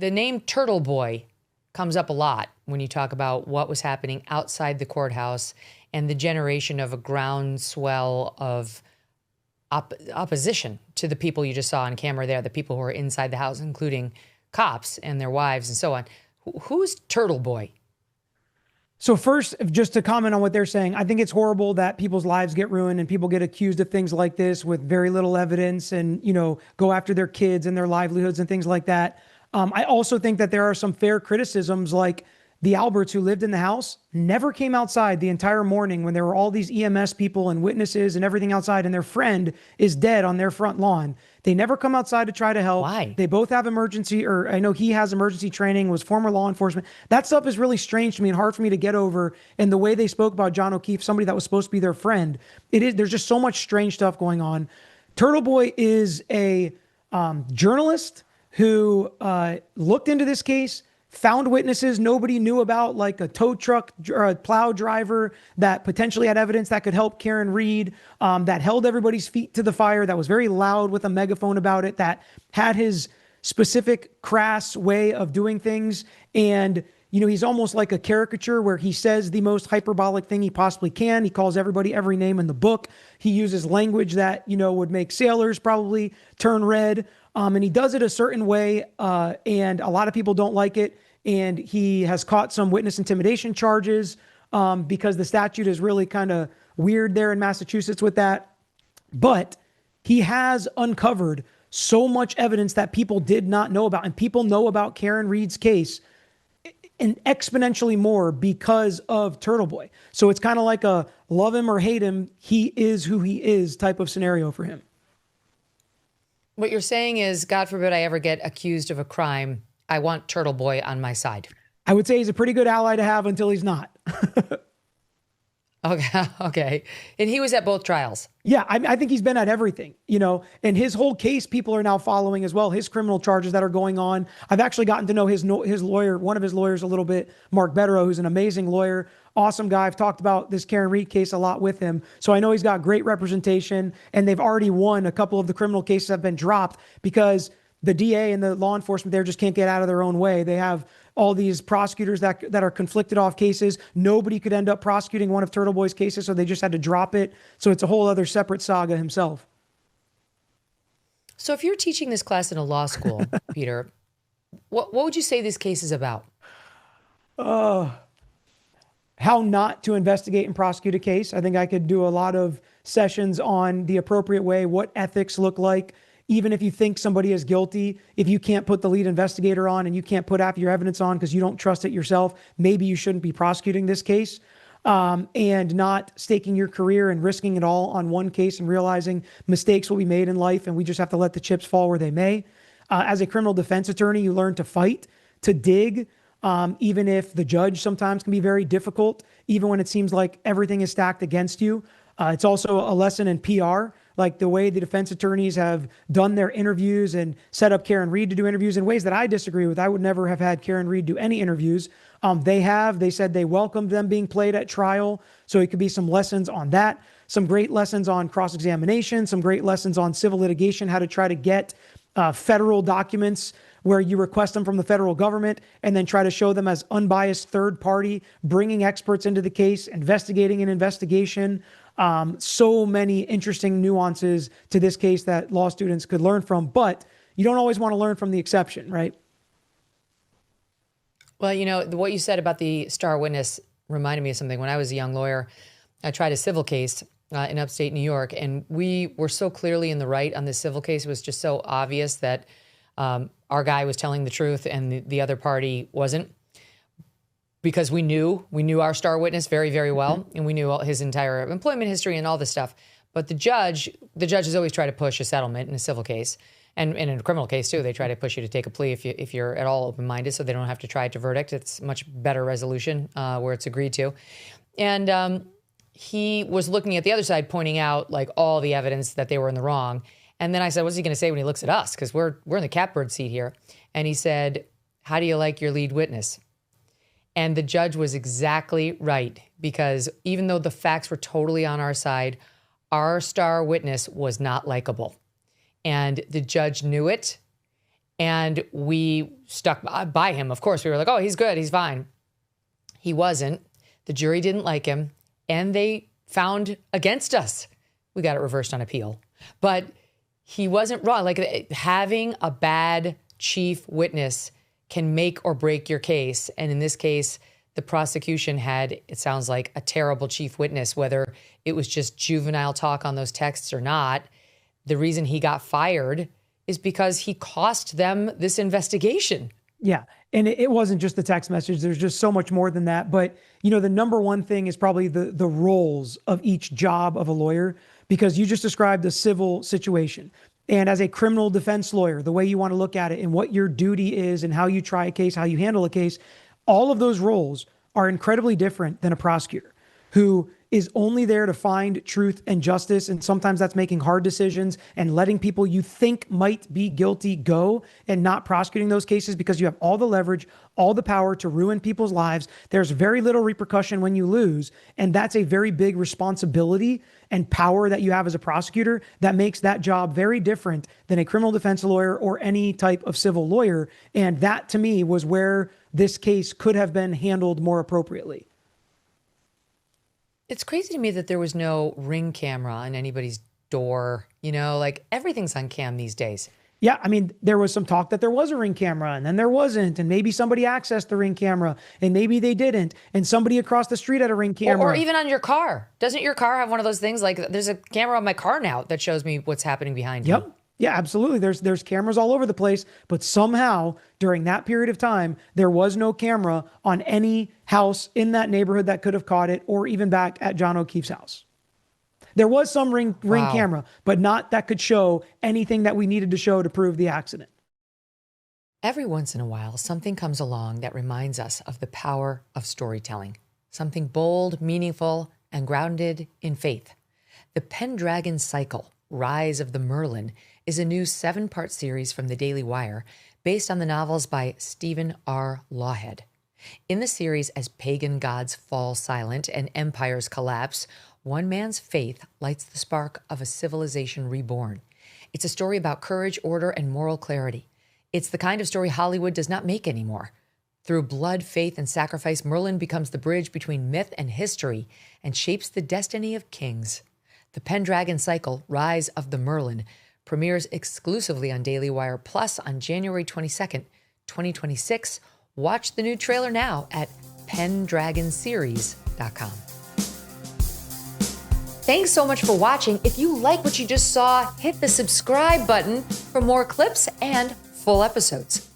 the name Turtle Boy comes up a lot when you talk about what was happening outside the courthouse and the generation of a groundswell of opposition to the people you just saw on camera there, the people who are inside the house, including cops and their wives and so on. Who's Turtle Boy? So first, just to comment on what they're saying, I think it's horrible that people's lives get ruined and people get accused of things like this with very little evidence and, go after their kids and their livelihoods and things like that. I also think that there are some fair criticisms, like the Alberts who lived in the house never came outside the entire morning when there were all these EMS people and witnesses and everything outside, and their friend is dead on their front lawn. They never come outside to try to help. Why? They both have I know he has emergency training, was former law enforcement. That stuff is really strange to me and hard for me to get over. And the way they spoke about John O'Keefe, somebody that was supposed to be their friend, there's just so much strange stuff going on. Turtle Boy is a journalist who looked into this case, found witnesses nobody knew about, like a tow truck or a plow driver that potentially had evidence that could help Karen Reed, that held everybody's feet to the fire, that was very loud with a megaphone about it, that had his specific crass way of doing things. And, he's almost like a caricature where he says the most hyperbolic thing he possibly can. He calls everybody every name in the book. He uses language that, would make sailors probably turn red. And he does it a certain way, and a lot of people don't like it. And he has caught some witness intimidation charges because the statute is really kind of weird there in Massachusetts with that. But he has uncovered so much evidence that people did not know about. And people know about Karen Reed's case and exponentially more because of Turtle Boy. So it's kind of like a love him or hate him, he is who he is type of scenario for him. What you're saying is, God forbid I ever get accused of a crime, I want Turtle Boy on my side. I would say he's a pretty good ally to have until he's not. Okay. And he was at both trials. Yeah, I think he's been at everything, and his whole case, people are now following as well, his criminal charges that are going on. I've actually gotten to know his lawyer, one of his lawyers a little bit, Mark Betterow, who's an amazing lawyer, awesome guy. I've talked about this Karen Reed case a lot with him. So I know he's got great representation, and they've already won. A couple of the criminal cases have been dropped because the DA and the law enforcement there just can't get out of their own way. They have all these prosecutors that are conflicted off cases. Nobody could end up prosecuting one of Turtle Boy's cases, so they just had to drop it. So it's a whole other separate saga himself. So if you're teaching this class in a law school, Peter, what would you say this case is about? How not to investigate and prosecute a case. I think I could do a lot of sessions on the appropriate way, what ethics look like. Even if you think somebody is guilty, if you can't put the lead investigator on and you can't put half your evidence on because you don't trust it yourself, maybe you shouldn't be prosecuting this case, and not staking your career and risking it all on one case and realizing mistakes will be made in life and we just have to let the chips fall where they may. As a criminal defense attorney, you learn to fight, to dig, even if the judge sometimes can be very difficult, even when it seems like everything is stacked against you. It's also a lesson in PR. Like the way the defense attorneys have done their interviews and set up Karen Reed to do interviews in ways that I disagree with. I would never have had Karen Reed do any interviews. They said they welcomed them being played at trial. So it could be some lessons on that, some great lessons on cross-examination, some great lessons on civil litigation, how to try to get federal documents where you request them from the federal government and then try to show them as unbiased third party, bringing experts into the case, investigating an investigation. So many interesting nuances to this case that law students could learn from, but you don't always want to learn from the exception, right? Well, what you said about the star witness reminded me of something. When I was a young lawyer, I tried a civil case in upstate New York, and we were so clearly in the right on this civil case. It was just so obvious that our guy was telling the truth and the other party wasn't. Because we knew our star witness very, very well, and we knew all his entire employment history and all this stuff. But the judges always try to push a settlement in a civil case, and in a criminal case too. They try to push you to take a plea if you're at all open-minded, so they don't have to try it to verdict. It's much better resolution where it's agreed to. And he was looking at the other side, pointing out like all the evidence that they were in the wrong. And then I said, "What's he going to say when he looks at us? Because we're in the catbird seat here." And he said, "How do you like your lead witness?" And the judge was exactly right, because even though the facts were totally on our side, our star witness was not likable. And the judge knew it. And we stuck by him. Of course, we were like, oh, he's good. He's fine. He wasn't. The jury didn't like him. And they found against us. We got it reversed on appeal. But he wasn't wrong. Like, having a bad chief witness can make or break your case. And in this case, the prosecution had, it sounds like, a terrible chief witness, whether it was just juvenile talk on those texts or not. The reason he got fired is because he cost them this investigation. Yeah. And it wasn't just the text message. There's just so much more than that. But, you know, the number one thing is probably the roles of each job of a lawyer, because you just described a civil situation. And as a criminal defense lawyer, the way you want to look at it and what your duty is and how you try a case, how you handle a case, all of those roles are incredibly different than a prosecutor who is only there to find truth and justice. And sometimes that's making hard decisions and letting people you think might be guilty go and not prosecuting those cases because you have all the leverage, all the power to ruin people's lives. There's very little repercussion when you lose. And that's a very big responsibility and power that you have as a prosecutor that makes that job very different than a criminal defense lawyer or any type of civil lawyer. And that, to me, was where this case could have been handled more appropriately. It's crazy to me that there was no Ring camera on anybody's door. You know, like, everything's on cam these days. Yeah, I mean, there was some talk that there was a Ring camera and then there wasn't. And maybe somebody accessed the Ring camera and maybe they didn't. And somebody across the street had a Ring camera. Or even on your car. Doesn't your car have one of those things? Like, there's a camera on my car now that shows me what's happening behind me. Yep. Yeah, absolutely. There's cameras all over the place, but somehow during that period of time, there was no camera on any house in that neighborhood that could have caught it, or even back at John O'Keefe's house. There was some ring camera, but not that could show anything that we needed to show to prove the accident. Every once in a while, something comes along that reminds us of the power of storytelling. Something bold, meaningful, and grounded in faith. The Pendragon Cycle, Rise of the Merlin, is a new 7-part series from the Daily Wire based on the novels by Stephen R. Lawhead. In the series, as pagan gods fall silent and empires collapse, one man's faith lights the spark of a civilization reborn. It's a story about courage, order, and moral clarity. It's the kind of story Hollywood does not make anymore. Through blood, faith, and sacrifice, Merlin becomes the bridge between myth and history and shapes the destiny of kings. The Pendragon Cycle, Rise of the Merlin, premieres exclusively on Daily Wire Plus on January 22nd, 2026. Watch the new trailer now at pendragonseries.com. Thanks so much for watching. If you like what you just saw, hit the subscribe button for more clips and full episodes.